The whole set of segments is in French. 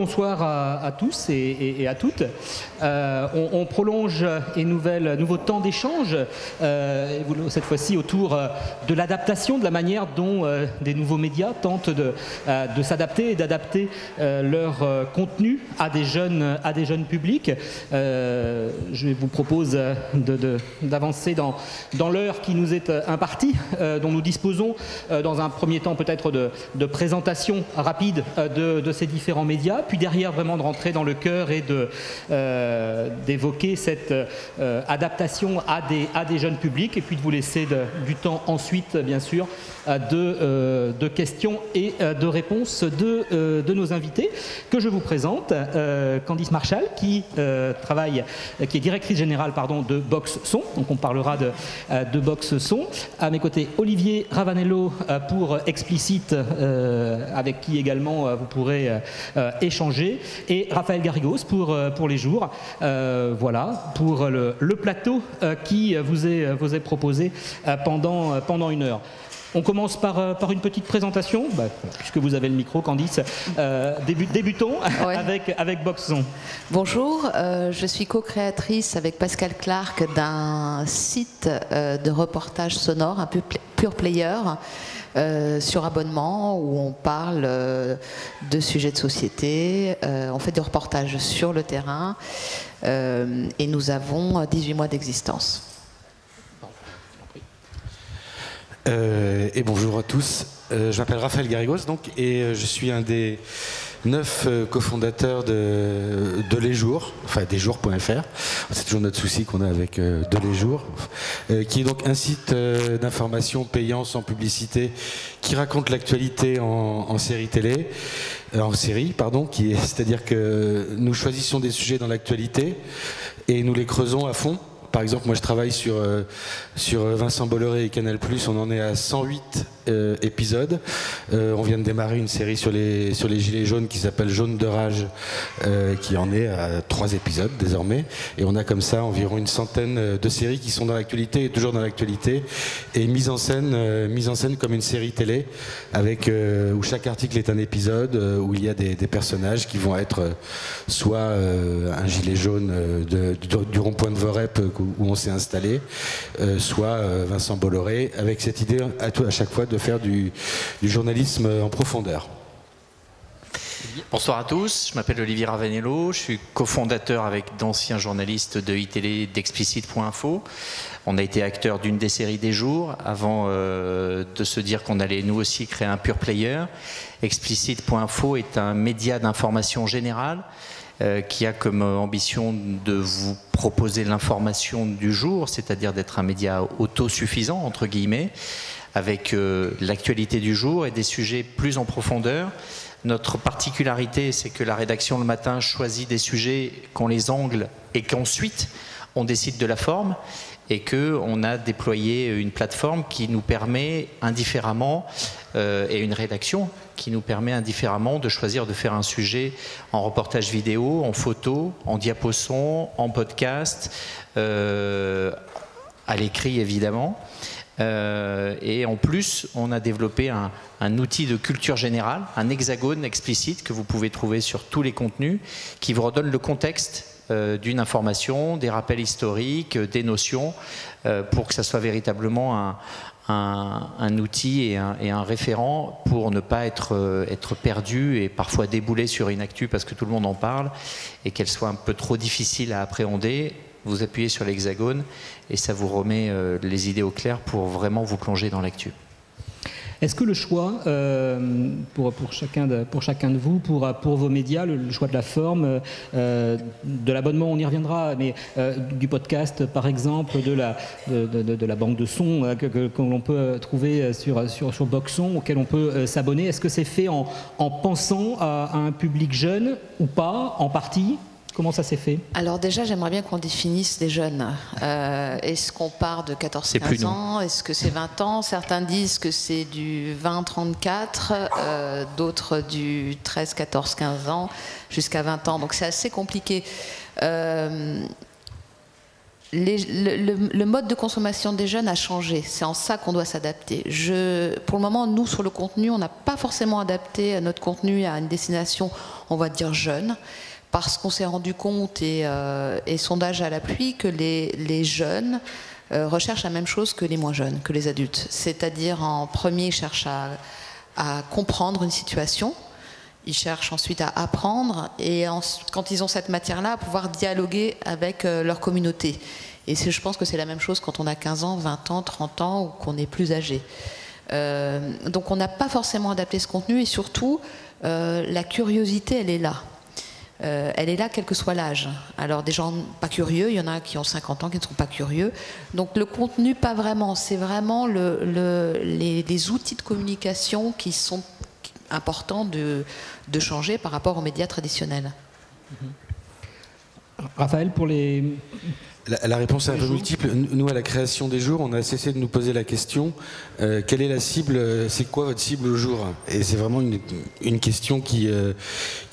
bonsoir à tous et à toutes. On prolonge nouveau temps d'échange, cette fois-ci autour de l'adaptation, de la manière dont des nouveaux médias tentent de s'adapter et d'adapter leur contenu à des jeunes publics. Je vous propose d'avancer dans l'heure qui nous est impartie, dont nous disposons dans un premier temps peut-être de présentation rapide de ces différents médias, puis derrière vraiment de rentrer dans le cœur et d'évoquer cette adaptation à des jeunes publics, et puis de vous laisser du temps ensuite, bien sûr, de questions et de réponses de nos invités, que je vous présente. Candice Marchal, qui est directrice générale de Box Son, donc on parlera de Box Son. À mes côtés, Olivier Ravanello pour Explicit, avec qui également vous pourrez échanger, et Raphaël Garrigos pour Les Jours. Voilà, pour le plateau qui vous est proposé pendant une heure. On commence par une petite présentation, puisque vous avez le micro, Candice. Débutons avec Box Son. Bonjour, je suis co-créatrice avec Pascal Clark d'un site de reportage sonore, un pure player, sur abonnement, où on parle de sujets de société, on fait des reportages sur le terrain, et nous avons 18 mois d'existence. Et bonjour à tous, je m'appelle Raphaël Garrigos et je suis un des 9 cofondateurs de Les Jours, enfin desjours.fr, c'est toujours notre souci qu'on a avec de Les Jours, qui est donc un site d'information payant sans publicité qui raconte l'actualité en série télé, c'est-à-dire que nous choisissons des sujets dans l'actualité et nous les creusons à fond. Par exemple, moi je travaille sur Vincent Bolloré et Canal+, on en est à 108 épisodes. On vient de démarrer une série sur les gilets jaunes qui s'appelle Jaune de rage, qui en est à 3 épisodes désormais. Et on a comme ça environ une centaine de séries qui sont dans l'actualité et toujours dans l'actualité, et mise en scène comme une série télé, avec où chaque article est un épisode, où il y a des personnages qui vont être soit un gilet jaune du rond-point de Vorep où on s'est installé, soit Vincent Bolloré, avec cette idée à chaque fois de faire du journalisme en profondeur. Bonsoir à tous, je m'appelle Olivier Ravanello, je suis cofondateur avec d'anciens journalistes de iTélé d'Explicit.info. On a été acteur d'une des séries des jours avant de se dire qu'on allait nous aussi créer un pure player. Explicit.info est un média d'information générale qui a comme ambition de vous proposer l'information du jour, c'est-à-dire d'être un média autosuffisant, entre guillemets, avec l'actualité du jour et des sujets plus en profondeur. Notre particularité, c'est que la rédaction le matin choisit des sujets qu'on les angle et qu'ensuite on décide de la forme, et qu'on a déployé une plateforme qui nous permet indifféremment, et une rédaction qui nous permet indifféremment de choisir de faire un sujet en reportage vidéo, en photo, en diaposon, en podcast, à l'écrit évidemment. Et en plus, on a développé un outil de culture générale, un hexagone explicite que vous pouvez trouver sur tous les contenus, qui vous redonne le contexte d'une information, des rappels historiques, des notions, pour que ça soit véritablement un outil et un référent pour ne pas être perdu et parfois déboulé sur une actu parce que tout le monde en parle et qu'elle soit un peu trop difficile à appréhender. Vous appuyez sur l'hexagone et ça vous remet les idées au clair pour vraiment vous plonger dans l'actu. Est-ce que le choix, pour chacun de vous, pour vos médias, le choix de la forme, de l'abonnement, on y reviendra, mais du podcast par exemple, de la banque de sons que l'on peut trouver sur Box Son, auquel on peut s'abonner, est-ce que c'est fait en pensant à un public jeune ou pas, en partie ? Comment ça s'est fait? Alors déjà, j'aimerais bien qu'on définisse des jeunes. Est-ce qu'on part de 14-15 ans? Est-ce que c'est 20 ans? Certains disent que c'est du 20-34, d'autres du 13-14-15 ans jusqu'à 20 ans. Donc c'est assez compliqué. le mode de consommation des jeunes a changé. C'est en ça qu'on doit s'adapter. Pour le moment, nous, sur le contenu, on n'a pas forcément adapté notre contenu à une destination, on va dire, jeune, parce qu'on s'est rendu compte, et sondage à l'appui, que les jeunes recherchent la même chose que les moins jeunes, que les adultes. C'est-à-dire, en premier, ils cherchent à comprendre une situation. Ils cherchent ensuite à apprendre et quand ils ont cette matière-là, à pouvoir dialoguer avec leur communauté. Et je pense que c'est la même chose quand on a 15 ans, 20 ans, 30 ans ou qu'on est plus âgé. Donc on n'a pas forcément adapté ce contenu et surtout, la curiosité, elle est là. Elle est là quel que soit l'âge. Alors des gens pas curieux, il y en a qui ont 50 ans qui ne sont pas curieux. Donc le contenu, pas vraiment. C'est vraiment les outils de communication qui sont important de changer par rapport aux médias traditionnels. Raphaël, pour les... La réponse est un peu multiple. Nous, à la création des jours, on a cessé de nous poser la question quelle est la cible, c'est quoi votre cible au jour? Et c'est vraiment une question qui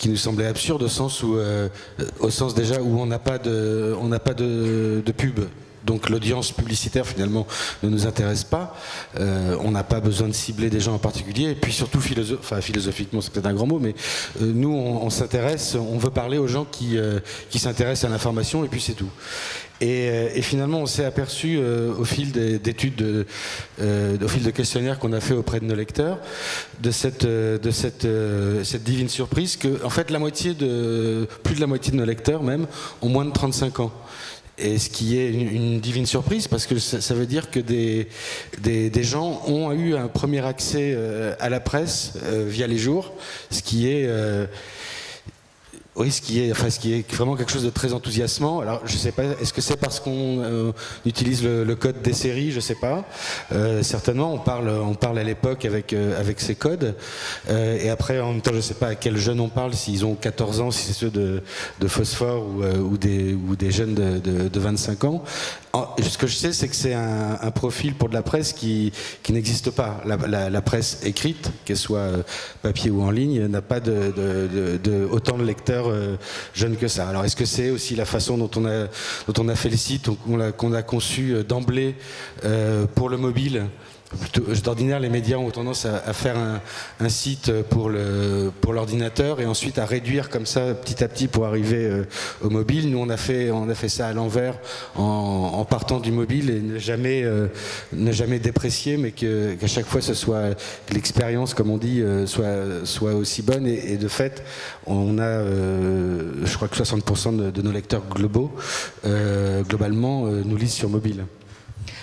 nous semblait absurde au sens déjà où on n'a pas de pub. Donc l'audience publicitaire finalement ne nous intéresse pas. On n'a pas besoin de cibler des gens en particulier. Et puis surtout philosophiquement, c'est peut-être un grand mot, mais nous on s'intéresse, on veut parler aux gens qui s'intéressent à l'information et puis c'est tout. Et finalement, on s'est aperçu au fil d'études, au fil de questionnaires qu'on a fait auprès de nos lecteurs, de cette divine surprise que, en fait, plus de la moitié de nos lecteurs même ont moins de 35 ans. Et ce qui est une divine surprise, parce que ça veut dire que des gens ont eu un premier accès à la presse via les jours, ce qui est vraiment quelque chose de très enthousiasmant. Alors, je sais pas, est-ce que c'est parce qu'on utilise le code des séries? Je sais pas. Certainement, on parle à l'époque avec ces codes. Et après, en même temps, je sais pas à quels jeunes on parle, s'ils ont 14 ans, si c'est ceux de Phosphore ou des jeunes de 25 ans. Ce que je sais, c'est que c'est un profil pour de la presse qui n'existe pas. La presse écrite, qu'elle soit papier ou en ligne, n'a pas autant de lecteurs jeunes que ça. Alors est-ce que c'est aussi la façon dont on a fait le site, qu'on a conçu d'emblée pour le mobile? D'ordinaire, les médias ont tendance à faire un site pour l'ordinateur et ensuite à réduire comme ça petit à petit pour arriver au mobile. Nous, on a fait ça à l'envers en partant du mobile et ne jamais déprécier, mais qu'à chaque fois que l'expérience, comme on dit, soit aussi bonne. Et de fait, on a, je crois que 60% de nos lecteurs globalement, nous lisent sur mobile.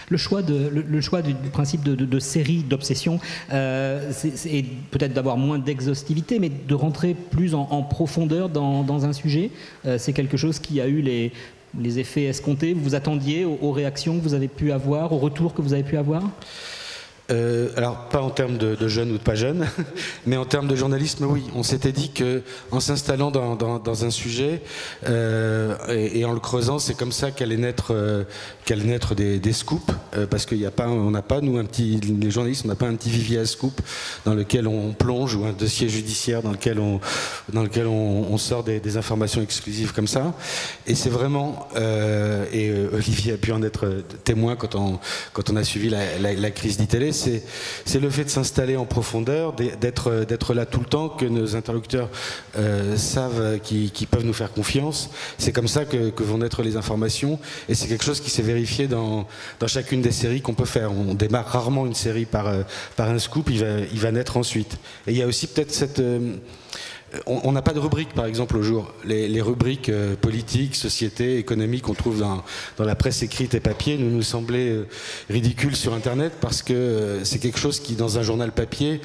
Le choix du principe de série, d'obsession, c'est peut-être d'avoir moins d'exhaustivité, mais de rentrer plus en profondeur dans un sujet. C'est quelque chose qui a eu les effets escomptés. Vous vous attendiez aux réactions que vous avez pu avoir, aux retours que vous avez pu avoir ? Alors pas en termes de jeunes ou de pas jeunes, mais en termes de journalisme, oui. On s'était dit que en s'installant dans un sujet et en le creusant, c'est comme ça qu'allaient naître des scoops, parce qu'il on n'a pas nous les journalistes, on n'a pas un petit vivier à scoop dans lequel on plonge ou un dossier judiciaire dans lequel on sort des informations exclusives comme ça. Et c'est vraiment et Olivier a pu en être témoin quand on a suivi la crise d'ITélé. C'est le fait de s'installer en profondeur, d'être là tout le temps, que nos interlocuteurs savent qu'ils peuvent nous faire confiance. C'est comme ça que vont naître les informations, et c'est quelque chose qui s'est vérifié dans chacune des séries qu'on peut faire. On démarre rarement une série par un scoop, il va naître ensuite. Et il y a aussi peut-être cette... On n'a pas de rubrique, par exemple, au jour. Les rubriques politiques, société, économique qu'on trouve dans la presse écrite et papier nous semblaient ridicules sur Internet, parce que c'est quelque chose qui, dans un journal papier,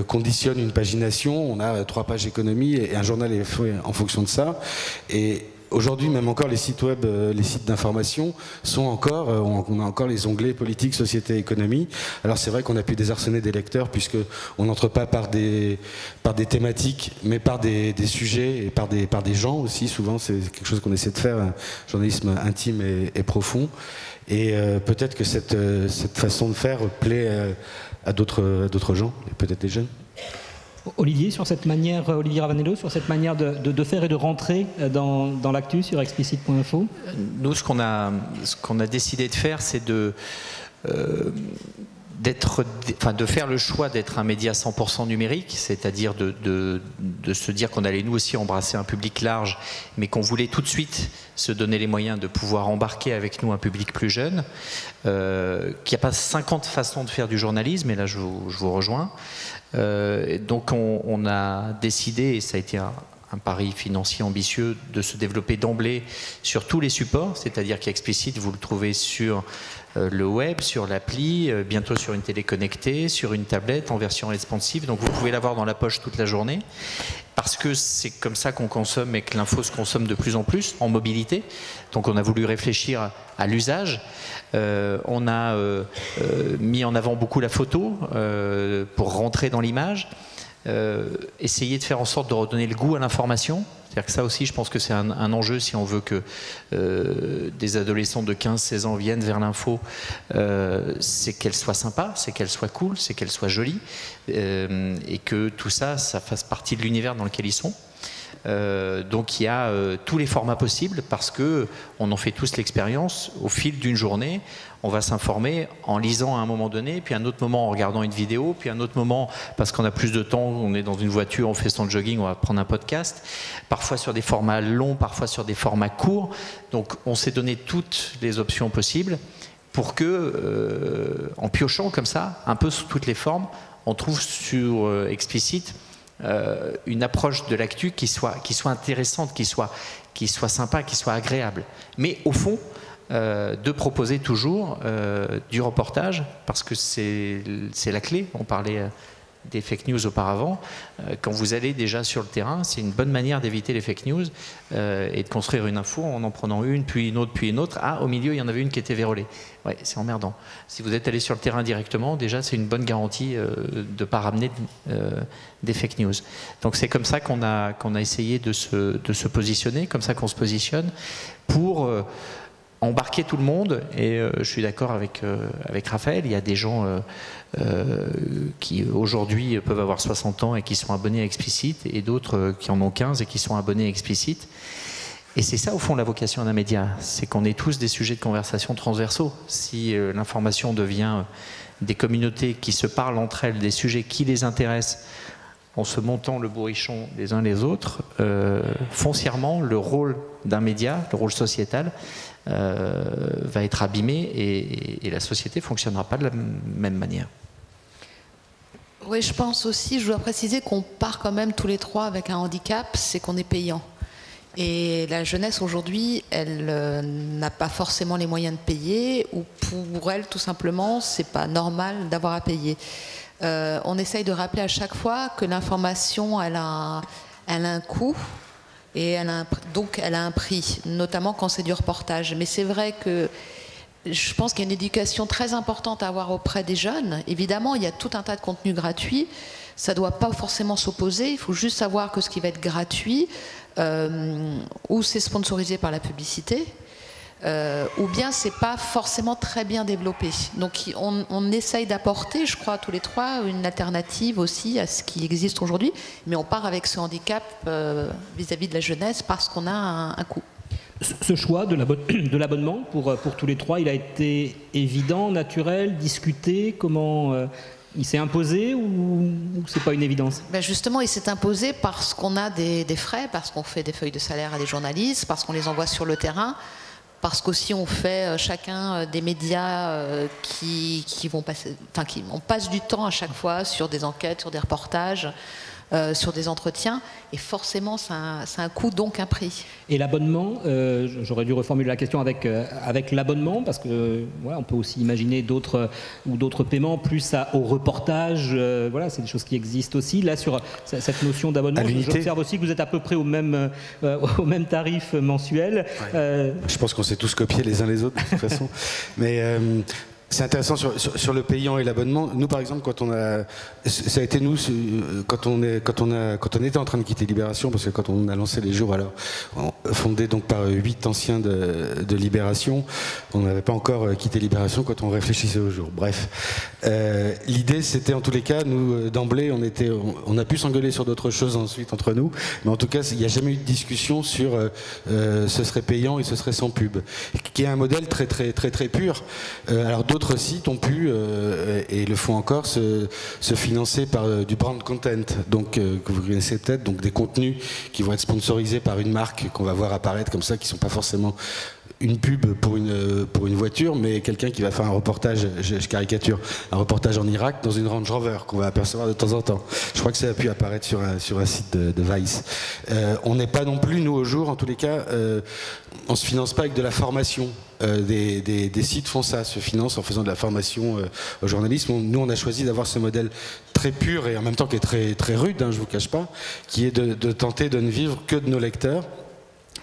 conditionne une pagination. On a 3 pages économie et un journal est fait en fonction de ça. Et aujourd'hui, même encore, les sites web, les sites d'information sont encore, on a encore les onglets politique, société, économie. Alors c'est vrai qu'on a pu désarçonner des lecteurs, puisque on n'entre pas par des thématiques, mais par des sujets et par des gens aussi. Souvent, c'est quelque chose qu'on essaie de faire, un journalisme intime et profond. Et peut-être que cette façon de faire plaît à d'autres gens, et peut-être des jeunes. Olivier, sur cette manière, Olivier Ravanello, sur cette manière de faire et de rentrer dans l'actu sur explicit.info? Nous, ce qu'on a décidé de faire, c'est de faire le choix d'être un média 100% numérique, c'est-à-dire de se dire qu'on allait nous aussi embrasser un public large, mais qu'on voulait tout de suite se donner les moyens de pouvoir embarquer avec nous un public plus jeune, qu'il n'y a pas 50 façons de faire du journalisme, et là je vous rejoins. Donc on a décidé, et ça a été un pari financier ambitieux, de se développer d'emblée sur tous les supports, c'est-à-dire qu'Explicit, vous le trouvez sur le web, sur l'appli, bientôt sur une télé connectée, sur une tablette en version responsive, donc vous pouvez l'avoir dans la poche toute la journée, parce que c'est comme ça qu'on consomme et que l'info se consomme de plus en plus en mobilité. Donc on a voulu réfléchir à l'usage. On a mis en avant beaucoup la photo pour rentrer dans l'image. Essayer de faire en sorte de redonner le goût à l'information. C'est-à-dire que ça aussi, je pense que c'est un enjeu si on veut que des adolescents de 15-16 ans viennent vers l'info, c'est qu'elle soit sympa, c'est qu'elle soit cool, c'est qu'elle soit jolie, et que tout ça, ça fasse partie de l'univers dans lequel ils sont. Donc il y a tous les formats possibles, parce que on en fait tous l'expérience. Au fil d'une journée, on va s'informer en lisant à un moment donné, puis un autre moment en regardant une vidéo, puis un autre moment parce qu'on a plus de temps, on est dans une voiture, on fait son jogging, on va prendre un podcast, parfois sur des formats longs, parfois sur des formats courts. Donc on s'est donné toutes les options possibles pour que, en piochant comme ça, un peu sous toutes les formes, on trouve sur Explicit une approche de l'actu qui soit intéressante, qui soit sympa, qui soit agréable. Mais au fond, de proposer toujours du reportage, parce que c'est la clé. On parlait des fake news auparavant. Quand vous allez déjà sur le terrain, c'est une bonne manière d'éviter les fake news et de construire une info en prenant une, puis une autre, puis une autre. Ah, au milieu, il y en avait une qui était vérolée. Ouais, c'est emmerdant. Si vous êtes allé sur le terrain directement, déjà, c'est une bonne garantie de ne pas ramener des fake news. Donc c'est comme ça qu'on a essayé de se positionner, comme ça qu'on se positionne pour embarquer tout le monde. Et je suis d'accord avec Raphaël, il y a des gens qui aujourd'hui peuvent avoir 60 ans et qui sont abonnés à Explicit, et d'autres qui en ont 15 et qui sont abonnés à Explicit. Et c'est ça au fond la vocation d'un média, c'est qu'on est tous des sujets de conversation transversaux. Si l'information devient des communautés qui se parlent entre elles, des sujets qui les intéressent, en se montant le bourrichon les uns les autres, foncièrement le rôle d'un média, le rôle sociétal, va être abîmé, et la société ne fonctionnera pas de la même manière. Oui, je pense aussi, je dois préciser qu'on part quand même tous les trois avec un handicap, c'est qu'on est payant. Et la jeunesse aujourd'hui, elle n'a pas forcément les moyens de payer, ou pour elle, tout simplement, c'est pas normal d'avoir à payer. On essaye de rappeler à chaque fois que l'information, elle a un coût, et donc elle a un prix, notamment quand c'est du reportage. Mais c'est vrai que je pense qu'il y a une éducation très importante à avoir auprès des jeunes. Évidemment, il y a tout un tas de contenus gratuits. Ça ne doit pas forcément s'opposer. Il faut juste savoir que ce qui va être gratuit, ou c'est sponsorisé par la publicité, ou bien c'est pas forcément très bien développé. Donc on essaye d'apporter, je crois tous les trois, une alternative aussi à ce qui existe aujourd'hui, mais on part avec ce handicap vis-à-vis de la jeunesse parce qu'on a un coût. Ce choix de l'abonnement pour tous les trois, il a été évident, naturel, discuté, comment il s'est imposé, ou c'est pas une évidence? Ben justement, il s'est imposé parce qu'on a des frais, parce qu'on fait des feuilles de salaire à des journalistes, parce qu'on les envoie sur le terrain, parce qu'aussi on fait chacun des médias qui vont passer, on passe du temps à chaque fois sur des enquêtes, sur des reportages, sur des entretiens, et forcément c'est un coût, donc un prix. Et l'abonnement, j'aurais dû reformuler la question avec l'abonnement, parce que on peut aussi imaginer d'autres paiements plus au reportage, c'est des choses qui existent aussi. Là, sur cette notion d'abonnement, j'observe aussi que vous êtes à peu près au même tarif mensuel. Ouais. Je pense qu'on s'est tous copiés les uns les autres de toute façon. Mais C'est intéressant sur le payant et l'abonnement. Nous, par exemple, ça a été nous quand on était en train de quitter Libération, parce que quand on a lancé les jours, alors fondé donc par 8 anciens de Libération, on n'avait pas encore quitté Libération quand on réfléchissait aux jours. Bref, l'idée, c'était en tous les cas, nous d'emblée, on a pu s'engueuler sur d'autres choses ensuite entre nous, mais en tout cas, il n'y a jamais eu de discussion sur ce serait payant et ce serait sans pub, qui est un modèle très très très très pur. Alors d'autres sites ont pu, et le font encore, se financer par du brand content, donc que vous connaissez peut-être, donc des contenus qui vont être sponsorisés par une marque qu'on va voir apparaître comme ça, qui ne sont pas forcément une pub pour une voiture, mais quelqu'un qui va faire un reportage, je caricature, un reportage en Irak dans une Range Rover qu'on va apercevoir de temps en temps. Je crois que ça a pu apparaître sur un site de Vice. On n'est pas non plus, nous, au jour, en tous les cas, on ne se finance pas avec de la formation. Des sites font ça, se financent en faisant de la formation au journalisme. Nous, on a choisi d'avoir ce modèle très pur et en même temps qui est très, très rude, hein, je ne vous cache pas, qui est de tenter de ne vivre que de nos lecteurs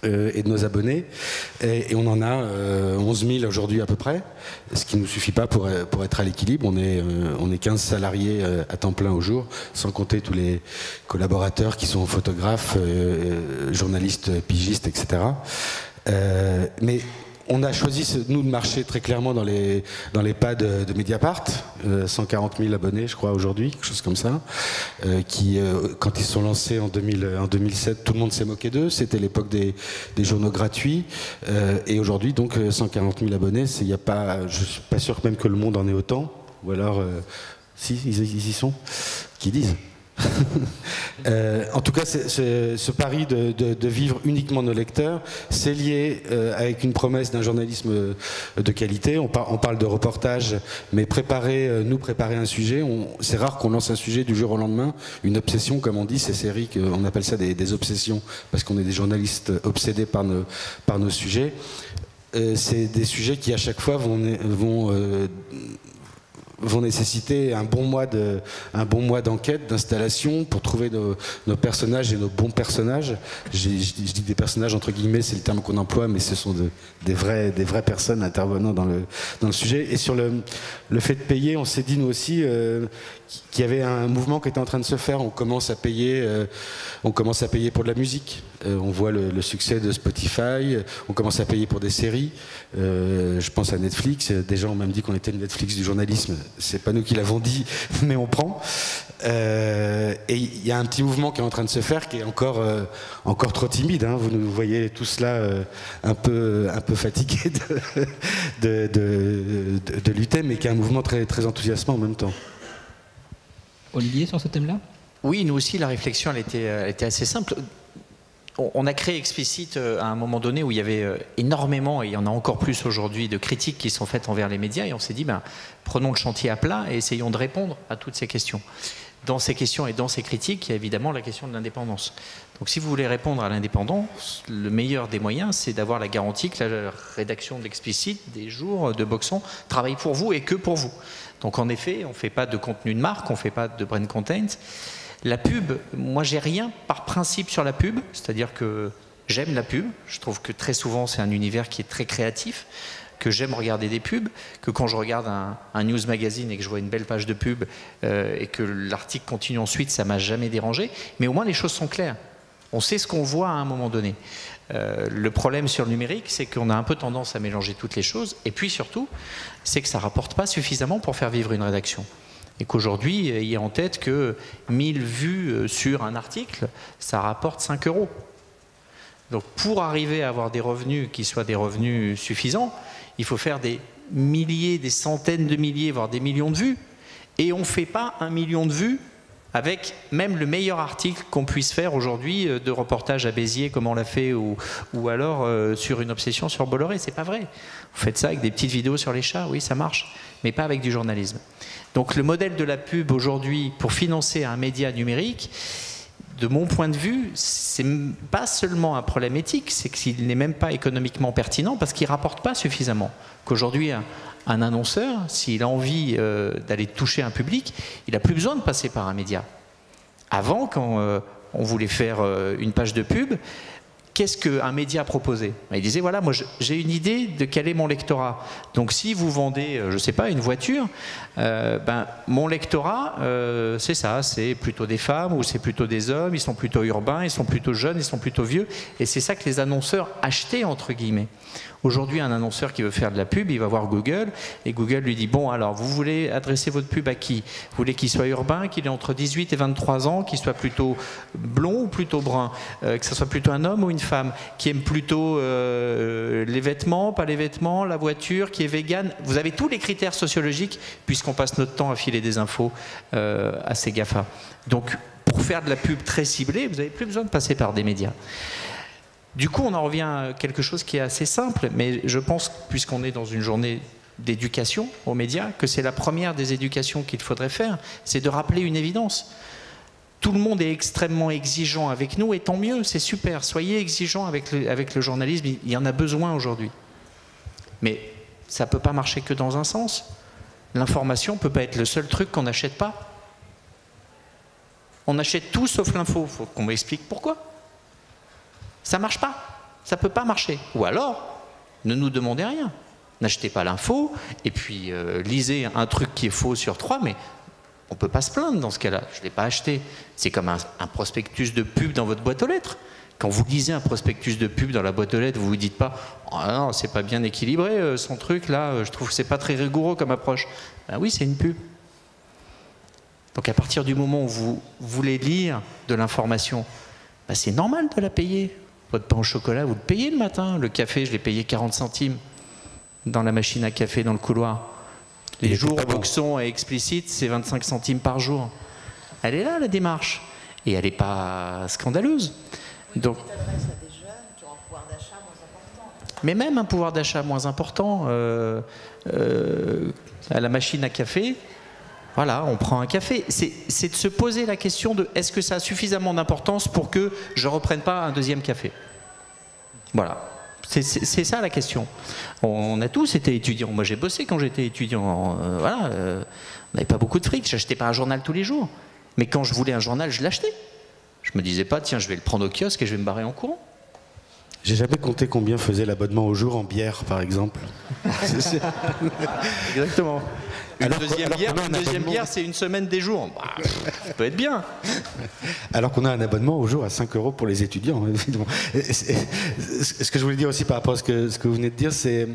et de nos abonnés, et on en a 11 000 aujourd'hui à peu près, ce qui ne nous suffit pas pour être à l'équilibre. On est 15 salariés à temps plein au jour, sans compter tous les collaborateurs qui sont photographes, journalistes, pigistes, etc. Mais on a choisi, nous, de marcher très clairement dans les pas de Mediapart, 140 000 abonnés, je crois, aujourd'hui, quelque chose comme ça, qui, quand ils sont lancés en 2007, tout le monde s'est moqué d'eux, c'était l'époque des journaux gratuits, et aujourd'hui, donc, 140 000 abonnés, je ne suis pas sûr même que Le Monde en ait autant, ou alors, si, ils y sont, qui disent. En tout cas, ce pari de vivre uniquement nos lecteurs, c'est lié avec une promesse d'un journalisme de qualité. On parle de reportage, mais préparer un sujet, c'est rare qu'on lance un sujet du jour au lendemain. Une obsession, comme on dit, ces séries, on appelle ça des obsessions, parce qu'on est des journalistes obsédés par nos sujets. C'est des sujets qui, à chaque fois, vont nécessiter un bon mois d'enquête, d'installation pour trouver nos personnages et nos bons personnages. Je dis des personnages entre guillemets, c'est le terme qu'on emploie, mais ce sont des vraies personnes intervenant dans le sujet. Et sur le fait de payer, on s'est dit nous aussi qu'il y avait un mouvement qui était en train de se faire. On commence à payer pour de la musique. On voit le succès de Spotify. On commence à payer pour des séries. Je pense à Netflix. Des gens ont même dit qu'on était le Netflix du journalisme. C'est pas nous qui l'avons dit, mais on prend. Et il y a un petit mouvement qui est en train de se faire, qui est encore trop timide. Hein. Vous nous voyez tous là un peu fatigués de lutter, mais qui est un mouvement très, très enthousiasmant en même temps. Olivier, sur ce thème-là ? Oui, nous aussi, la réflexion, elle était assez simple. On a créé Explicit à un moment donné où il y avait énormément, et il y en a encore plus aujourd'hui, de critiques qui sont faites envers les médias, et on s'est dit, prenons le chantier à plat et essayons de répondre à toutes ces questions. Dans ces questions et dans ces critiques, il y a évidemment la question de l'indépendance. Donc si vous voulez répondre à l'indépendance, le meilleur des moyens, c'est d'avoir la garantie que la rédaction d'Explicit, des jours, de Boxon, travaille pour vous et que pour vous. Donc en effet, on ne fait pas de contenu de marque, on ne fait pas de brand content. La pub, moi j'ai rien par principe sur la pub, c'est-à-dire que j'aime la pub, je trouve que très souvent c'est un univers qui est très créatif, que j'aime regarder des pubs, que quand je regarde un news magazine et que je vois une belle page de pub et que l'article continue ensuite, ça ne m'a jamais dérangé, mais au moins les choses sont claires. On sait ce qu'on voit à un moment donné. Le problème sur le numérique, c'est qu'on a un peu tendance à mélanger toutes les choses, et puis surtout, c'est que ça ne rapporte pas suffisamment pour faire vivre une rédaction. Et qu'aujourd'hui, il y a en tête que 1000 vues sur un article, ça rapporte 5 €. Donc pour arriver à avoir des revenus qui soient des revenus suffisants, il faut faire des milliers, des centaines de milliers, voire des millions de vues. Et on ne fait pas 1 million de vues avec même le meilleur article qu'on puisse faire aujourd'hui de reportage à Béziers comme on l'a fait, ou alors sur une obsession sur Bolloré. C'est pas vrai. Vous faites ça avec des petites vidéos sur les chats, oui ça marche, mais pas avec du journalisme. Donc le modèle de la pub aujourd'hui pour financer un média numérique, de mon point de vue, c'est pas seulement un problème éthique, c'est qu'il n'est même pas économiquement pertinent parce qu'il ne rapporte pas suffisamment. Qu'aujourd'hui, un annonceur, s'il a envie d'aller toucher un public, il n'a plus besoin de passer par un média. Avant, quand on voulait faire une page de pub, qu'est-ce qu'un média proposait? Il disait, voilà, moi j'ai une idée de quel est mon lectorat. Donc si vous vendez, je ne sais pas, une voiture, mon lectorat, c'est ça, c'est plutôt des femmes ou c'est plutôt des hommes, ils sont plutôt urbains, ils sont plutôt jeunes, ils sont plutôt vieux. Et c'est ça que les annonceurs achetaient, entre guillemets. Aujourd'hui, un annonceur qui veut faire de la pub, il va voir Google, et Google lui dit, bon, alors, vous voulez adresser votre pub à qui? Vous voulez qu'il soit urbain, qu'il ait entre 18 et 23 ans, qu'il soit plutôt blond ou plutôt brun, que ce soit plutôt un homme ou une femme, qui aime plutôt les vêtements, pas les vêtements, la voiture, qui est vegan. Vous avez tous les critères sociologiques, puisqu'on passe notre temps à filer des infos à ces GAFA. Donc, pour faire de la pub très ciblée, vous n'avez plus besoin de passer par des médias. Du coup, on en revient à quelque chose qui est assez simple, mais je pense, puisqu'on est dans une journée d'éducation aux médias, que c'est la première des éducations qu'il faudrait faire, c'est de rappeler une évidence. Tout le monde est extrêmement exigeant avec nous, et tant mieux, c'est super. Soyez exigeants avec le journalisme, il y en a besoin aujourd'hui. Mais ça ne peut pas marcher que dans un sens. L'information ne peut pas être le seul truc qu'on n'achète pas. On achète tout sauf l'info, il faut qu'on m'explique pourquoi. Ça ne marche pas, ça ne peut pas marcher. Ou alors, ne nous demandez rien. N'achetez pas l'info, et puis lisez un truc qui est faux sur 3, mais on ne peut pas se plaindre dans ce cas-là. Je ne l'ai pas acheté. C'est comme un prospectus de pub dans votre boîte aux lettres. Quand vous lisez un prospectus de pub dans la boîte aux lettres, vous ne vous dites pas « Oh non, c'est pas bien équilibré son truc, là, je trouve que c'est pas très rigoureux comme approche. » Ben oui, c'est une pub. Donc à partir du moment où vous voulez lire de l'information, ben c'est normal de la payer. Votre pain au chocolat, vous le payez le matin. Le café, je l'ai payé 40 centimes dans la machine à café dans le couloir. Les jours Boxon et Explicite, c'est 25 centimes par jour. Elle est là, la démarche. Et elle n'est pas scandaleuse. Donc, tu t'adresses à des jeunes qui ont un pouvoir d'achat moins important. Mais même un pouvoir d'achat moins important, à la machine à café, voilà, on prend un café. C'est de se poser la question de est-ce que ça a suffisamment d'importance pour que je ne reprenne pas un deuxième café? Voilà. C'est ça la question. On a tous été étudiants. Moi j'ai bossé quand j'étais étudiant. Voilà, on n'avait pas beaucoup de fric. J'achetais pas un journal tous les jours. Mais quand je voulais un journal, je l'achetais. Je me disais pas, tiens, je vais le prendre au kiosque et je vais me barrer en courant. J'ai jamais compté combien faisait l'abonnement au jour en bière, par exemple. Exactement. Une deuxième bière, c'est une semaine des jours. Bah, ça peut être bien. Alors qu'on a un abonnement au jour à 5 € pour les étudiants. Ce que je voulais dire aussi par rapport à ce que vous venez de dire, c'est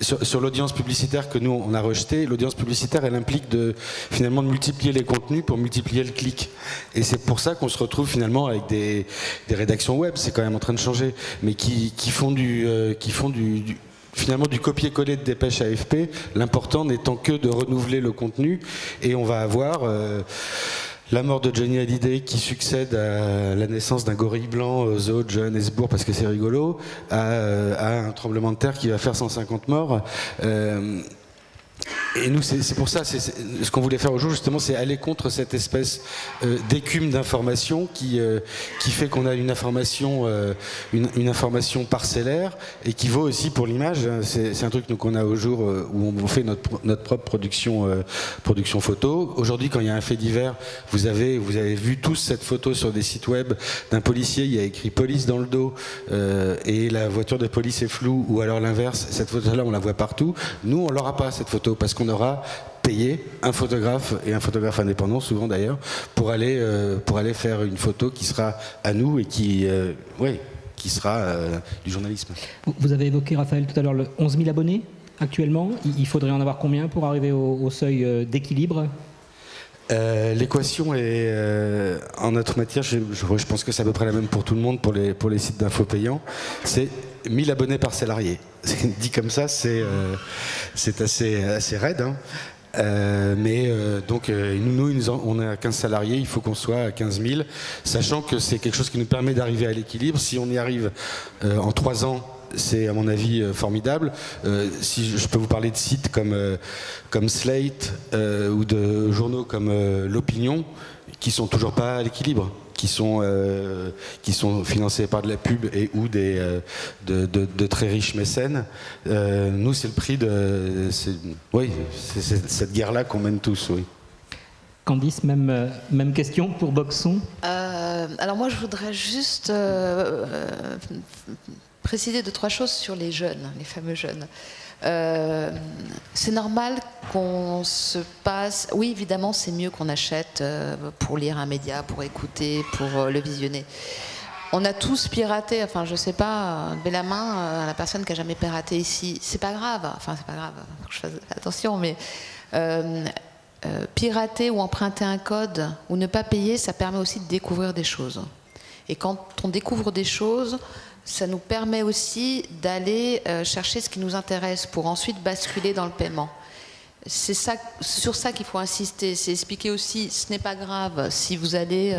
sur l'audience publicitaire que nous, on a rejetée. L'audience publicitaire, elle implique finalement de multiplier les contenus pour multiplier le clic. Et c'est pour ça qu'on se retrouve finalement avec des rédactions web, c'est quand même en train de changer, mais qui font finalement du copier-coller de dépêche AFP, l'important n'étant que de renouveler le contenu, et on va avoir la mort de Johnny Hallyday qui succède à la naissance d'un gorille blanc au zoo de Johannesburg parce que c'est rigolo, à un tremblement de terre qui va faire 150 morts. Et nous, c'est pour ça, ce qu'on voulait faire aujourd'hui, justement, c'est aller contre cette espèce d'écume d'information qui fait qu'on a une information parcellaire et qui vaut aussi pour l'image. C'est un truc qu'on a au jour où on fait notre propre production photo. Aujourd'hui, quand il y a un fait divers, vous avez vu tous cette photo sur des sites web d'un policier, il y a écrit police dans le dos et la voiture de police est floue, ou alors l'inverse, cette photo-là, on la voit partout. Nous, on l'aura pas, cette photo, parce qu'on aura payé un photographe, et un photographe indépendant souvent d'ailleurs, pour aller faire une photo qui sera à nous et qui sera du journalisme. Vous avez évoqué, Raphaël, tout à l'heure, le 11 000 abonnés actuellement. Il faudrait en avoir combien pour arriver au seuil d'équilibre? L'équation est en notre matière, je pense que c'est à peu près la même pour tout le monde, pour les sites d'infos payants. C'est 1000 abonnés par salarié. Dit comme ça, c'est assez raide. Hein. Donc nous, on est à 15 salariés, il faut qu'on soit à 15 000, sachant que c'est quelque chose qui nous permet d'arriver à l'équilibre. Si on y arrive en 3 ans, c'est à mon avis formidable. Si je peux vous parler de sites comme Slate ou de journaux comme L'Opinion, qui sont toujours pas à l'équilibre, qui sont financés par de la pub et ou de très riches mécènes. Nous, c'est le prix c'est cette guerre-là qu'on mène tous. Oui. Candice, même question pour Boxon. Alors moi, je voudrais juste préciser 2-3 choses sur les jeunes, les fameux jeunes. C'est normal qu'on se passe... Oui, évidemment, c'est mieux qu'on achète pour lire un média, pour écouter, pour le visionner. On a tous piraté, enfin je sais pas, levez la main à la personne qui a jamais piraté ici. C'est pas grave, enfin c'est pas grave, faut que je fasse attention, mais pirater ou emprunter un code ou ne pas payer, ça permet aussi de découvrir des choses. Et quand on découvre des choses, ça nous permet aussi d'aller chercher ce qui nous intéresse pour ensuite basculer dans le paiement. C'est ça, sur ça qu'il faut insister, c'est expliquer aussi, ce n'est pas grave si vous allez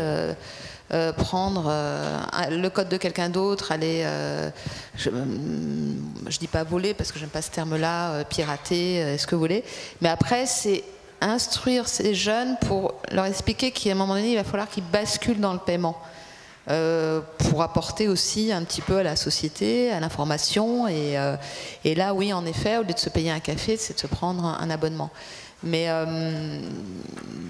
prendre le code de quelqu'un d'autre, aller, je dis pas voler parce que j'aime pas ce terme-là, pirater, ce que vous voulez, mais après c'est instruire ces jeunes pour leur expliquer qu'à un moment donné il va falloir qu'ils basculent dans le paiement. Pour apporter aussi un petit peu à la société, à l'information. Et là, oui, en effet, au lieu de se payer un café, c'est de se prendre un abonnement. Mais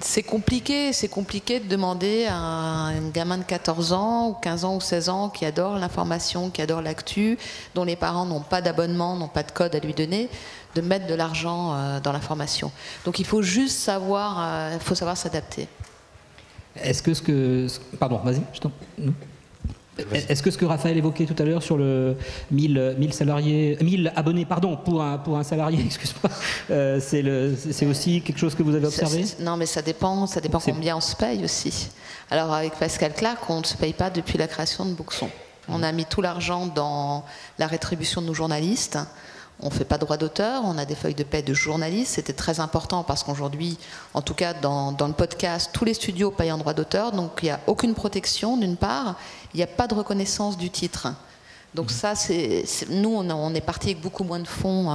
c'est compliqué de demander à un gamin de 14 ans, ou 15 ans, ou 16 ans, qui adore l'information, qui adore l'actu, dont les parents n'ont pas d'abonnement, n'ont pas de code à lui donner, de mettre de l'argent dans l'information. Donc il faut juste savoir, s'adapter. Est-ce que pardon, vas-y, je t'en... Est-ce que ce que Raphaël évoquait tout à l'heure sur le 1000 salariés, 1000 abonnés, pardon, pour un salarié, excuse-moi, c'est aussi quelque chose que vous avez observé ? Non, mais ça dépend combien on se paye aussi. Alors avec Pascal Clark, on ne se paye pas depuis la création de Bookson. On a mis tout l'argent dans la rétribution de nos journalistes. On ne fait pas de droit d'auteur, on a des feuilles de paie de journalistes. C'était très important parce qu'aujourd'hui, en tout cas dans le podcast, tous les studios payent en droit d'auteur. Donc il n'y a aucune protection d'une part, il n'y a pas de reconnaissance du titre. Donc ça, nous, on est parti avec beaucoup moins de fonds,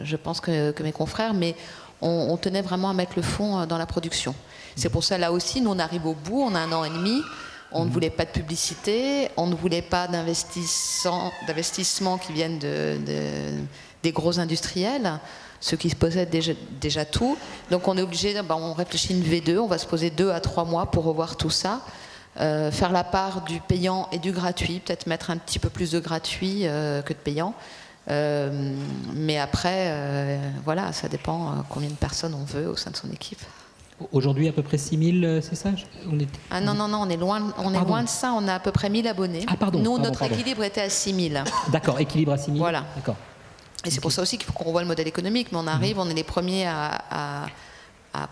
je pense, que mes confrères, mais on tenait vraiment à mettre le fonds dans la production. C'est pour ça, là aussi, nous, on arrive au bout, on a 1 an et demi. On ne voulait pas de publicité, on ne voulait pas d'investissement qui viennent des gros industriels, ceux qui possèdent déjà tout. Donc on est obligé, on réfléchit une V2, on va se poser 2 à 3 mois pour revoir tout ça, faire la part du payant et du gratuit, peut-être mettre un petit peu plus de gratuit que de payant. Mais après, voilà, ça dépend combien de personnes on veut au sein de son équipe. Aujourd'hui, à peu près 6000, c'est ça ? Ah non, on est loin de ça, on a à peu près 1000 abonnés. Ah pardon. Nous, notre équilibre était à 6000. D'accord, équilibre à 6000. Voilà. D'accord. Et c'est pour ça aussi qu'il faut qu'on revoie le modèle économique, mais on arrive, on est les premiers à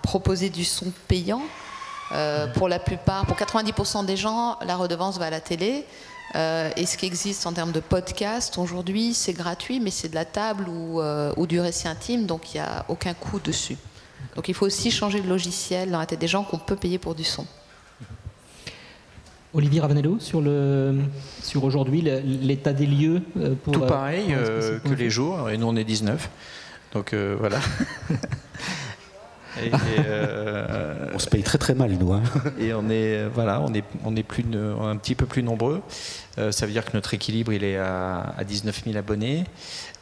proposer du son payant. Pour la plupart, pour 90% des gens, la redevance va à la télé. Et ce qui existe en termes de podcast aujourd'hui, c'est gratuit, mais c'est de la table ou du récit intime, donc il n'y a aucun coût dessus. Donc il faut aussi changer le logiciel dans la tête des gens qu'on peut payer pour du son. Olivier Ravanello, sur aujourd'hui, l'état des lieux pour... Tout pareil que les jours, et nous on est 19, donc voilà. On se paye très très mal, nous. Hein. Et on est un petit peu plus nombreux. Ça veut dire que notre équilibre il est à 19 000 abonnés,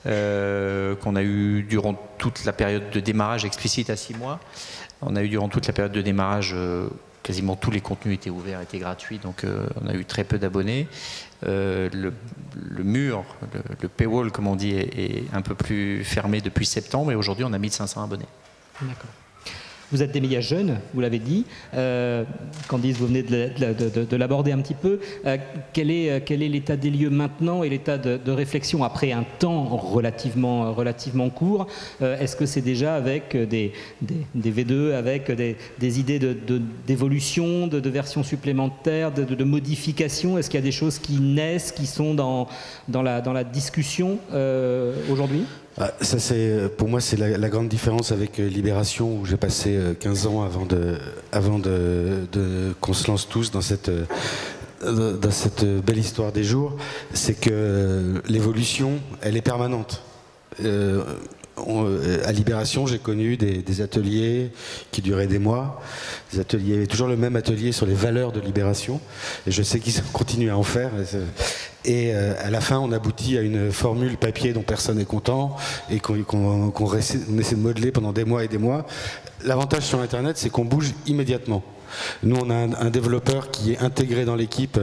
qu'on a eu durant toute la période de démarrage explicite à 6 mois. On a eu durant toute la période de démarrage quasiment tous les contenus étaient ouverts, étaient gratuits, donc on a eu très peu d'abonnés. Le mur, le paywall comme on dit, est un peu plus fermé depuis septembre et aujourd'hui on a 1500 abonnés. D'accord. Vous êtes des médias jeunes, vous l'avez dit. Candice, vous venez de l'aborder un petit peu. Quel est l'état des lieux maintenant et l'état de réflexion après un temps relativement court ? Est-ce que c'est déjà avec des V2, avec des idées d'évolution, de versions supplémentaires, de modifications ? Est-ce qu'il y a des choses qui naissent, qui sont dans la discussion aujourd'hui ? Ça, pour moi, c'est la grande différence avec Libération, où j'ai passé 15 ans avant qu'on se lance tous dans cette belle histoire des jours. C'est que l'évolution, elle est permanente. À Libération, j'ai connu des ateliers qui duraient des mois. Des ateliers, il y avait toujours le même atelier sur les valeurs de Libération. Et je sais qu'ils continuent à en faire. Et à la fin, on aboutit à une formule papier dont personne n'est content et qu'on essaie de modeler pendant des mois et des mois. L'avantage sur Internet, c'est qu'on bouge immédiatement. Nous, on a un développeur qui est intégré dans l'équipe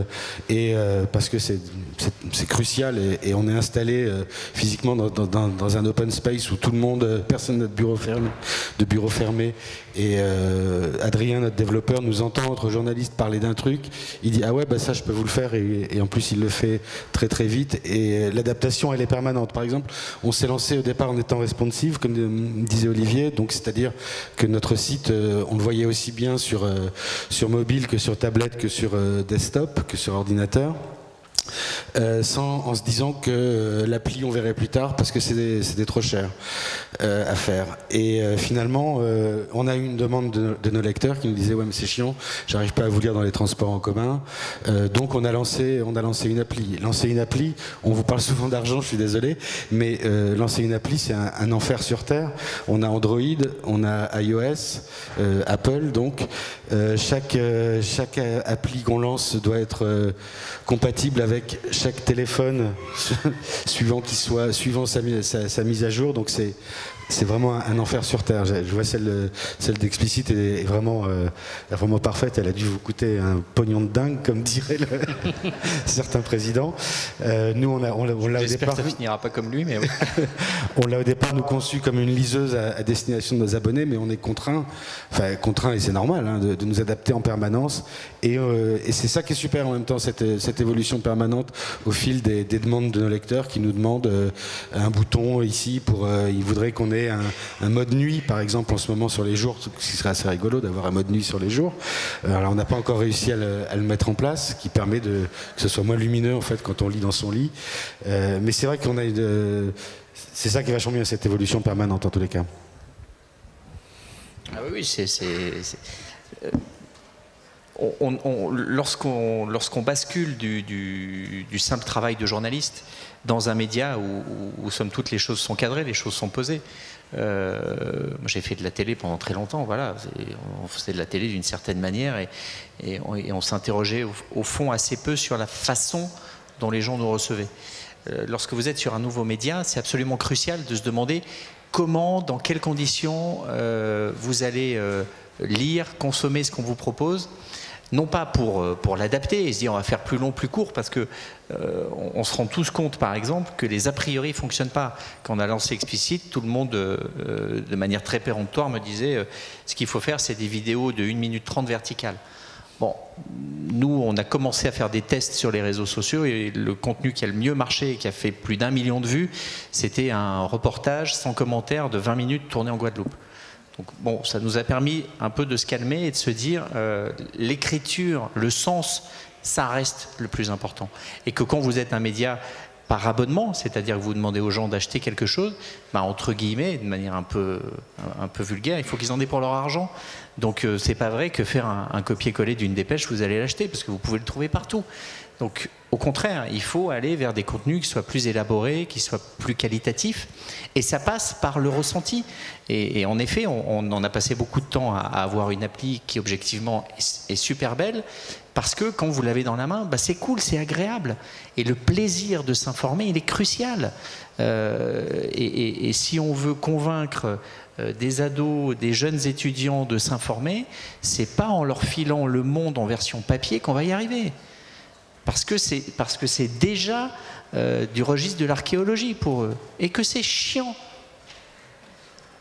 et parce que c'est crucial et on est installé physiquement dans un open space où tout le monde, personne n'a de bureau fermé et Adrien, notre développeur, nous entend entre journalistes parler d'un truc, il dit ah ouais bah ça je peux vous le faire et en plus il le fait très très vite et l'adaptation elle est permanente. Par exemple, on s'est lancé au départ en étant responsive comme disait Olivier, donc c'est-à-dire que notre site on le voyait aussi bien sur mobile que sur tablette que sur desktop que sur ordinateur. En se disant que l'appli on verrait plus tard parce que c'était trop cher à faire et finalement on a eu une demande de nos lecteurs qui nous disaient ouais mais c'est chiant, j'arrive pas à vous lire dans les transports en commun, donc on a lancé une appli. On vous parle souvent d'argent, je suis désolé, mais lancer une appli c'est un enfer sur terre. On a Android, on a iOS, Apple, donc chaque appli qu'on lance doit être compatible avec chaque téléphone suivant sa mise à jour, donc c'est vraiment un enfer sur terre. Je vois celle d'Explicit est vraiment parfaite. Elle a dû vous coûter un pognon de dingue, comme diraient certains présidents. Nous, on l'a au départ. J'espère que ça finira pas comme lui, mais oui. On l'a au départ nous conçu comme une liseuse à destination de nos abonnés, mais on est contraint et c'est normal hein, de nous adapter en permanence. Et c'est ça qui est super en même temps, cette évolution permanente au fil des demandes de nos lecteurs qui nous demandent un bouton ici pour ils voudraient qu'on ait un mode nuit par exemple en ce moment sur les jours, ce qui serait assez rigolo d'avoir un mode nuit sur les jours. Alors on n'a pas encore réussi à le mettre en place, qui permet que ce soit moins lumineux en fait quand on lit dans son lit. Mais c'est vrai qu'on a c'est ça qui est vachement bien, cette évolution permanente en tous les cas. Ah oui, lorsqu'on bascule du simple travail de journaliste dans un média où somme toute les choses sont cadrées, les choses sont posées. Moi j'ai fait de la télé pendant très longtemps, voilà, on faisait de la télé d'une certaine manière et on s'interrogeait au fond assez peu sur la façon dont les gens nous recevaient. Lorsque vous êtes sur un nouveau média, c'est absolument crucial de se demander comment, dans quelles conditions vous allez lire, consommer ce qu'on vous propose. Non pas pour l'adapter et se dire on va faire plus long, plus court, parce que on se rend tous compte par exemple que les a priori ne fonctionnent pas. Quand on a lancé Explicit, tout le monde de manière très péremptoire me disait ce qu'il faut faire c'est des vidéos de 1 minute 30 verticales. Bon, nous on a commencé à faire des tests sur les réseaux sociaux et le contenu qui a le mieux marché et qui a fait plus d'1 million de vues, c'était un reportage sans commentaire de 20 minutes tourné en Guadeloupe. Donc, bon, ça nous a permis un peu de se calmer et de se dire l'écriture, le sens, ça reste le plus important. Et que quand vous êtes un média par abonnement, c'est-à-dire que vous demandez aux gens d'acheter quelque chose, bah, entre guillemets, de manière un peu vulgaire, il faut qu'ils en aient pour leur argent. Donc c'est pas vrai que faire un copier-coller d'une dépêche, vous allez l'acheter, parce que vous pouvez le trouver partout. Donc au contraire, il faut aller vers des contenus qui soient plus élaborés, qui soient plus qualitatifs, et ça passe par le ressenti. Et en effet, on en a passé beaucoup de temps à avoir une appli qui objectivement est super belle, parce que quand vous l'avez dans la main, bah, c'est cool, c'est agréable. Et le plaisir de s'informer, il est crucial. Et si on veut convaincre des ados, des jeunes étudiants de s'informer, c'est pas en leur filant Le Monde en version papier qu'on va y arriver. Parce que c'est déjà du registre de l'archéologie pour eux. Et que c'est chiant.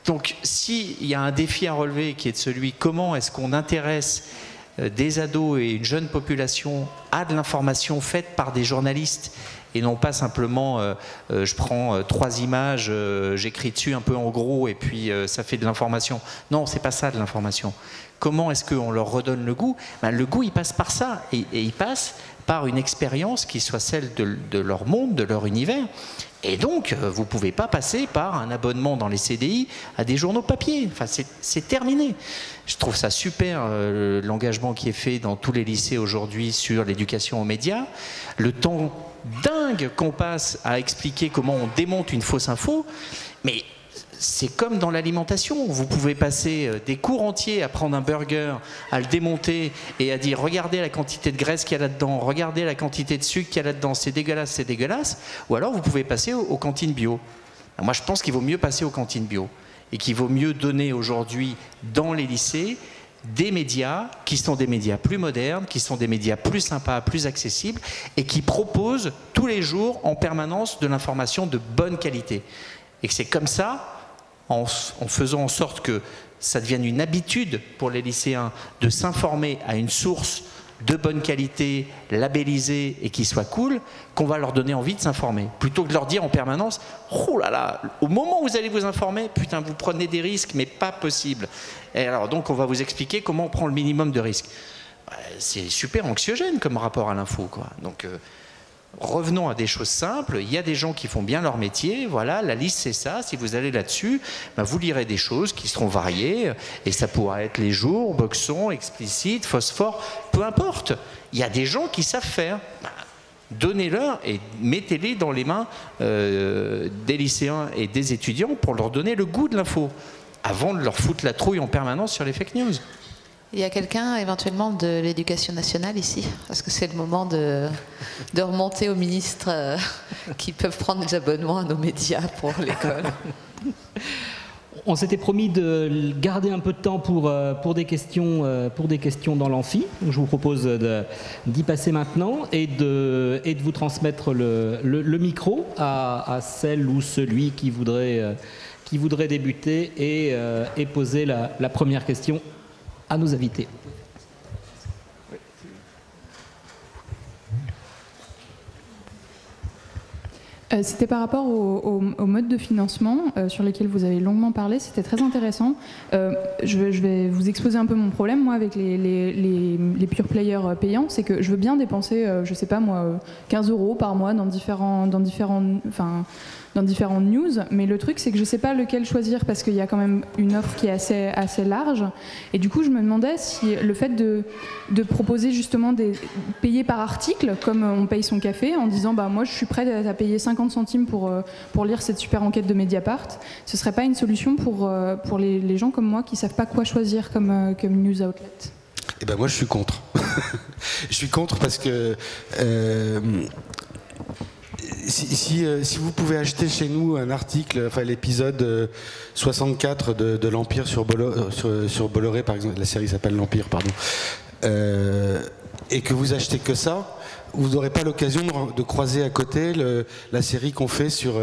Donc s'il y a un défi à relever qui est de celui comment est-ce qu'on intéresse des ados et une jeune population à de l'information faite par des journalistes et non pas simplement je prends 3 images, j'écris dessus un peu en gros et puis ça fait de l'information. Non, c'est pas ça de l'information. Comment est-ce qu'on leur redonne le goût? Ben, le goût, il passe par ça et il passe par une expérience qui soit celle de leur monde, de leur univers. Et donc, vous ne pouvez pas passer par un abonnement dans les CDI à des journaux papier. Enfin, c'est terminé. Je trouve ça super, l'engagement qui est fait dans tous les lycées aujourd'hui sur l'éducation aux médias. Le temps dingue qu'on passe à expliquer comment on démonte une fausse info. Mais c'est comme dans l'alimentation. Vous pouvez passer des cours entiers à prendre un burger, à le démonter et à dire regardez la quantité de graisse qu'il y a là-dedans, regardez la quantité de sucre qu'il y a là-dedans, c'est dégueulasse, c'est dégueulasse. Ou alors vous pouvez passer aux cantines bio. Alors moi je pense qu'il vaut mieux passer aux cantines bio et qu'il vaut mieux donner aujourd'hui dans les lycées des médias qui sont des médias plus modernes, qui sont des médias plus sympas, plus accessibles et qui proposent tous les jours en permanence de l'information de bonne qualité. Et que c'est comme ça, en faisant en sorte que ça devienne une habitude pour les lycéens de s'informer à une source de bonne qualité, labellisée et qui soit cool, qu'on va leur donner envie de s'informer. Plutôt que de leur dire en permanence « Oh là là, au moment où vous allez vous informer, putain, vous prenez des risques, mais pas possible. » Et alors donc on va vous expliquer comment on prend le minimum de risques. C'est super anxiogène comme rapport à l'info, quoi. Donc revenons à des choses simples. Il y a des gens qui font bien leur métier. Voilà, la liste c'est ça. Si vous allez là-dessus, ben, vous lirez des choses qui seront variées. Et ça pourra être les jours, boxon, explicite, phosphore, peu importe. Il y a des gens qui savent faire. Ben, donnez-leur et mettez-les dans les mains des lycéens et des étudiants pour leur donner le goût de l'info, avant de leur foutre la trouille en permanence sur les fake news. Il y a quelqu'un éventuellement de l'Éducation nationale ici? Parce que c'est le moment de remonter aux ministres qui peuvent prendre des abonnements à nos médias pour l'école. On s'était promis de garder un peu de temps pour des questions dans l'amphi. Je vous propose d'y passer maintenant et de vous transmettre le micro à celle ou celui qui voudrait débuter et poser la première question à nos invités. C'était par rapport au mode de financement sur lesquels vous avez longuement parlé, c'était très intéressant. Je vais vous exposer un peu mon problème, moi, avec les pure players payants, c'est que je veux bien dépenser, je sais pas moi, 15 € par mois dans différentes news, mais le truc c'est que je sais pas lequel choisir parce qu'il y a quand même une offre qui est assez large, et du coup je me demandais si le fait de proposer justement des payer par article, comme on paye son café, en disant bah moi je suis prêt à payer 50 centimes pour lire cette super enquête de Mediapart, ce serait pas une solution pour les gens comme moi qui savent pas quoi choisir comme news outlet? Eh ben moi je suis contre. Je suis contre parce que si vous pouvez acheter chez nous un article, enfin l'épisode 64 de l'Empire sur Bolloré, par exemple, la série s'appelle l'Empire, pardon, et que vous achetez que ça, vous n'aurez pas l'occasion de croiser à côté la série qu'on fait sur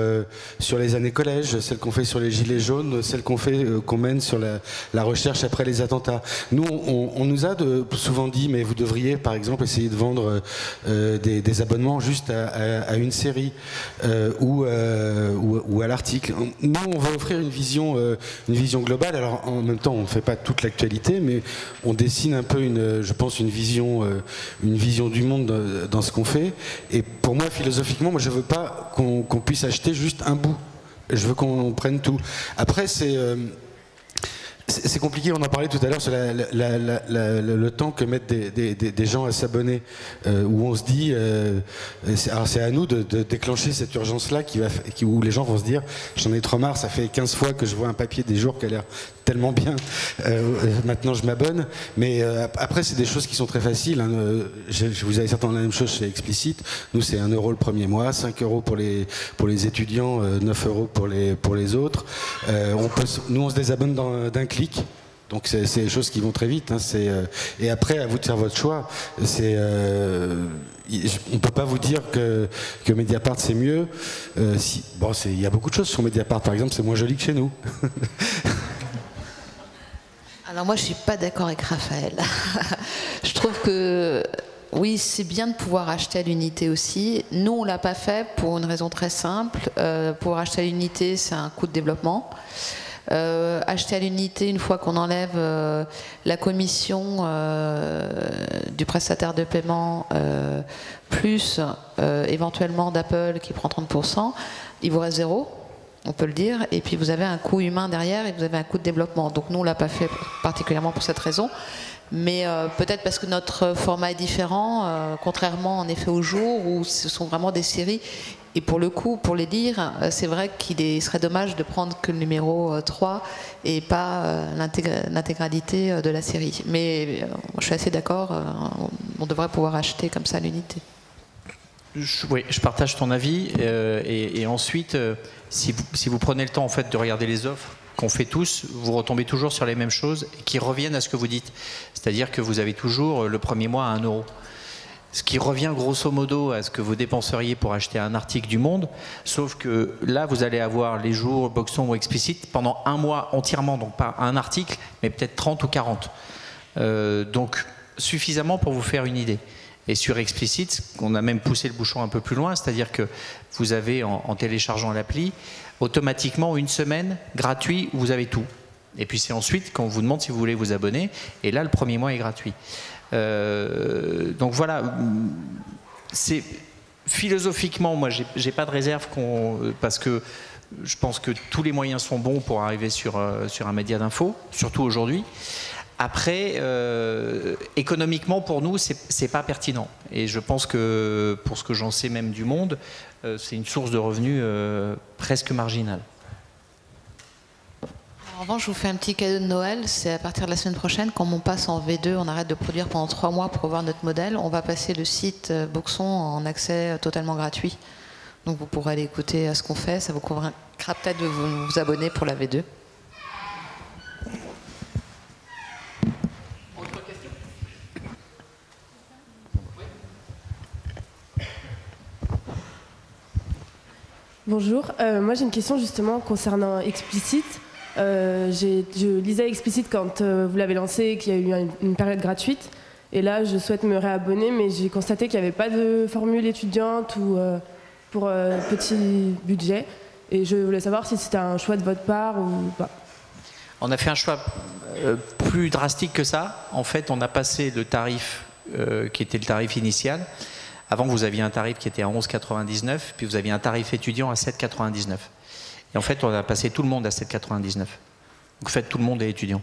les années collège, celle qu'on fait sur les gilets jaunes, celle qu'on mène sur la recherche après les attentats. Nous, on nous a souvent dit, mais vous devriez, par exemple, essayer de vendre des abonnements juste à une série ou à l'article. Nous, on va offrir une vision globale. Alors, en même temps, on ne fait pas toute l'actualité, mais on dessine un peu, je pense, une vision du monde dans ce qu'on fait. Et pour moi, philosophiquement, je veux pas qu'on puisse acheter juste un bout. Je veux qu'on prenne tout. Après, c'est compliqué, on en parlait tout à l'heure sur le temps que mettent des gens à s'abonner, où on se dit, c'est à nous de déclencher cette urgence-là où les gens vont se dire, j'en ai trop marre, ça fait 15 fois que je vois un papier des jours qui a l'air tellement bien, maintenant je m'abonne. Mais après, c'est des choses qui sont très faciles, hein. Vous avez certainement la même chose chez Explicite. Nous, c'est 1 € le premier mois, 5 € pour les étudiants, 9 € pour les autres. Nous, on se désabonne d'un clic. Donc c'est des choses qui vont très vite, hein. Et après, à vous de faire votre choix. On ne peut pas vous dire que Mediapart c'est mieux. Il y a beaucoup de choses sur Mediapart, par exemple, c'est moins joli que chez nous. Alors moi je suis pas d'accord avec Raphaël. Je trouve que oui, c'est bien de pouvoir acheter à l'unité aussi. Nous on l'a pas fait pour une raison très simple. Pouvoir acheter à l'unité, c'est un coût de développement. Acheter à l'unité, une fois qu'on enlève la commission du prestataire de paiement plus éventuellement d'Apple qui prend 30%, il vous reste 0, on peut le dire, et puis vous avez un coût humain derrière et vous avez un coût de développement. Donc nous on l'a pas fait particulièrement pour cette raison, mais peut-être parce que notre format est différent, contrairement en effet au jour où ce sont vraiment des séries. Et pour le coup, pour les lire, c'est vrai qu'il serait dommage de prendre que le numéro 3 et pas l'intégralité de la série. Mais je suis assez d'accord, on devrait pouvoir acheter comme ça l'unité. Oui, je partage ton avis. Et ensuite, si vous prenez le temps en fait, de regarder les offres qu'on fait tous, vous retombez toujours sur les mêmes choses et qui reviennent à ce que vous dites. C'est-à-dire que vous avez toujours le premier mois à 1 €. Ce qui revient grosso modo à ce que vous dépenseriez pour acheter un article du Monde, sauf que là, vous allez avoir les jours Boxon ou Explicit pendant 1 mois entièrement, donc pas un article, mais peut-être 30 ou 40. Donc suffisamment pour vous faire une idée. Et sur Explicit, on a même poussé le bouchon un peu plus loin, c'est-à-dire que vous avez, en téléchargeant l'appli, automatiquement 1 semaine gratuit où vous avez tout. Et puis c'est ensuite qu'on vous demande si vous voulez vous abonner, et là le premier mois est gratuit. Donc voilà, c'est philosophiquement, moi j'ai pas de réserve parce que je pense que tous les moyens sont bons pour arriver sur un média d'info, surtout aujourd'hui. Après, économiquement pour nous c'est pas pertinent, et je pense que pour ce que j'en sais même du Monde, c'est une source de revenus presque marginale. En revanche, je vous fais un petit cadeau de Noël, c'est à partir de la semaine prochaine, quand on passe en V2, on arrête de produire pendant 3 mois pour voir notre modèle, on va passer le site Boxon en accès totalement gratuit. Donc vous pourrez aller écouter ce qu'on fait, ça vous convaincra peut-être de vous abonner pour la V2. Bonjour, moi j'ai une question justement concernant Explicit. Je lisais Explicit quand vous l'avez lancé, qu'il y a eu une période gratuite. Et là, je souhaite me réabonner, mais j'ai constaté qu'il n'y avait pas de formule étudiante ou pour petit budget. Et je voulais savoir si c'était un choix de votre part ou pas. On a fait un choix plus drastique que ça. En fait, on a passé le tarif qui était le tarif initial. Avant, vous aviez un tarif qui était à 11,99, puis vous aviez un tarif étudiant à 7,99. Et en fait, on a passé tout le monde à 7,99. Donc en fait, tout le monde est étudiant.